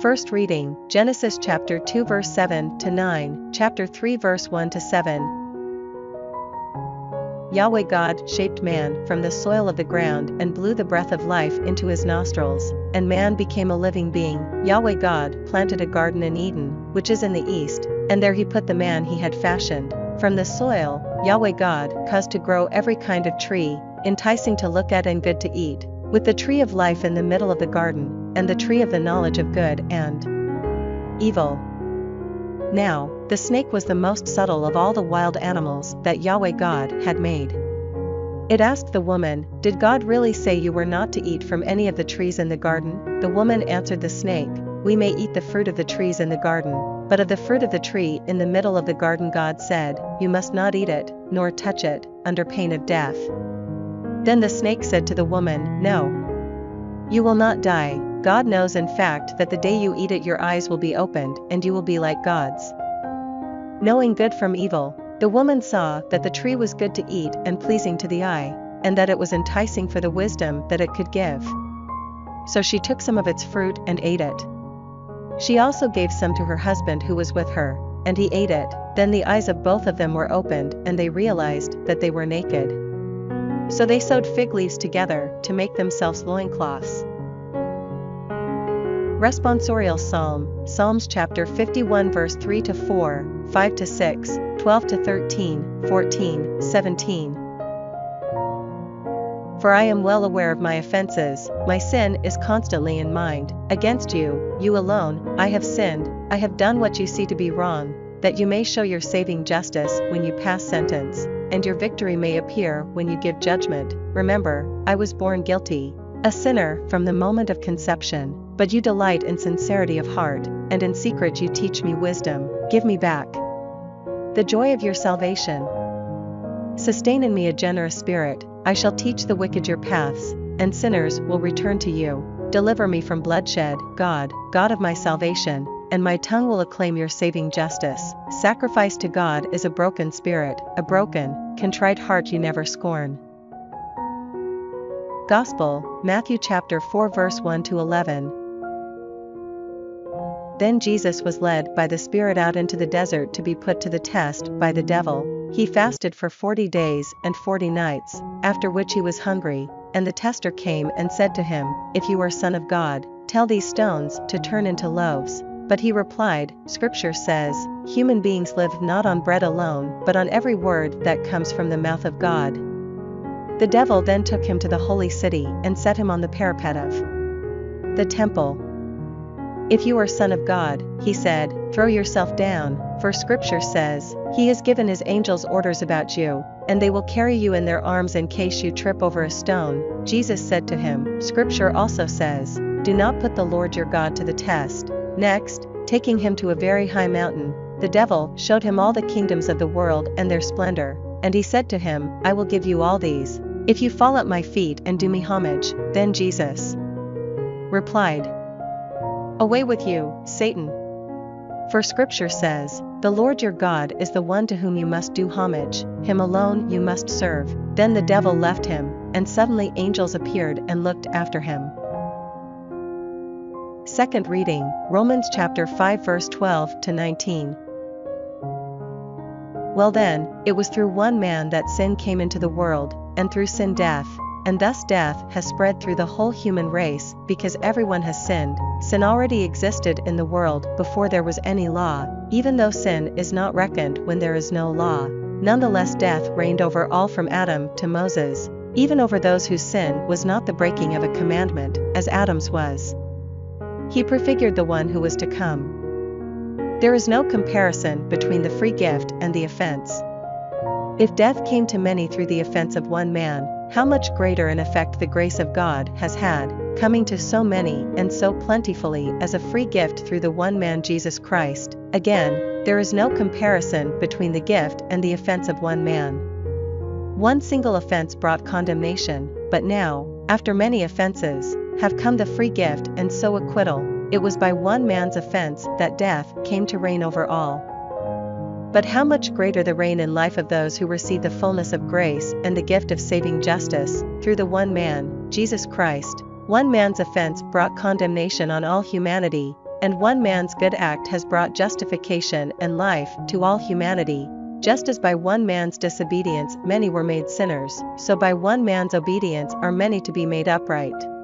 First reading, Genesis chapter 2 verse 7 to 9, chapter 3 verse 1 to 7. Yahweh God shaped man from the soil of the ground and blew the breath of life into his nostrils, and man became a living being. Yahweh God planted a garden in Eden, which is in the east, and there he put the man he had fashioned. From the soil, Yahweh God caused to grow every kind of tree, enticing to look at and good to eat, with the tree of life in the middle of the garden, and the tree of the knowledge of good and evil. Now, the snake was the most subtle of all the wild animals that Yahweh God had made. It asked the woman, "Did God really say you were not to eat from any of the trees in the garden?" The woman answered the snake, "We may eat the fruit of the trees in the garden, but of the fruit of the tree in the middle of the garden God said, you must not eat it, nor touch it, under pain of death." Then the snake said to the woman, "No, you will not die. God knows in fact that the day you eat it your eyes will be opened and you will be like gods, knowing good from evil." The woman saw that the tree was good to eat and pleasing to the eye, and that it was enticing for the wisdom that it could give. So she took some of its fruit and ate it. She also gave some to her husband who was with her, and he ate it. Then the eyes of both of them were opened and they realized that they were naked. So they sewed fig leaves together to make themselves loincloths. Responsorial Psalm, Psalms chapter 51 verse 3 to 4, 5 to 6, 12 to 13, 14, 17. For I am well aware of my offenses, my sin is constantly in mind. Against you, you alone, I have sinned, I have done what you see to be wrong, that you may show your saving justice when you pass sentence, and your victory may appear when you give judgment. Remember, I was born guilty, a sinner from the moment of conception, but you delight in sincerity of heart, and in secret you teach me wisdom. Give me back the joy of your salvation. Sustain in me a generous spirit. I shall teach the wicked your paths, and sinners will return to you. Deliver me from bloodshed, God, God of my salvation, and my tongue will acclaim your saving justice. Sacrifice to God is a broken spirit, a broken, contrite heart you never scorn. Gospel, Matthew chapter 4 verse 1 to 11. Then Jesus was led by the Spirit out into the desert to be put to the test by the devil. He fasted for 40 days and 40 nights, after which he was hungry, and the tester came and said to him, "If you are Son of God, tell these stones to turn into loaves." But he replied, "Scripture says, human beings live not on bread alone, but on every word that comes from the mouth of God." The devil then took him to the holy city and set him on the parapet of the temple. "If you are Son of God," he said, "throw yourself down, for Scripture says, He has given His angels orders about you, and they will carry you in their arms in case you trip over a stone." Jesus said to him, "Scripture also says, do not put the Lord your God to the test." Next, taking him to a very high mountain, the devil showed him all the kingdoms of the world and their splendor, and he said to him, "I will give you all these, if you fall at my feet and do me homage." Then Jesus replied, "Away with you, Satan. For Scripture says, the Lord your God is the one to whom you must do homage, him alone you must serve." Then the devil left him, and suddenly angels appeared and looked after him. Second reading, Romans chapter 5 verse 12 to 19. Well then, it was through one man that sin came into the world, and through sin death. And thus death has spread through the whole human race, because everyone has sinned. Sin already existed in the world before there was any law, even though sin is not reckoned when there is no law. Nonetheless death reigned over all from Adam to Moses, even over those whose sin was not the breaking of a commandment, as Adam's was. He prefigured the one who was to come. There is no comparison between the free gift and the offense. If death came to many through the offense of one man, how much greater an effect the grace of God has had, coming to so many and so plentifully as a free gift through the one man Jesus Christ. Again, there is no comparison between the gift and the offense of one man. One single offense brought condemnation, but now, after many offenses, have come the free gift and so acquittal. It was by one man's offense that death came to reign over all. But how much greater the reign in life of those who receive the fullness of grace and the gift of saving justice, through the one man, Jesus Christ. One man's offense brought condemnation on all humanity, And one man's good act has brought justification and life to all humanity. Just as by one man's disobedience many were made sinners, so by one man's obedience are many to be made upright.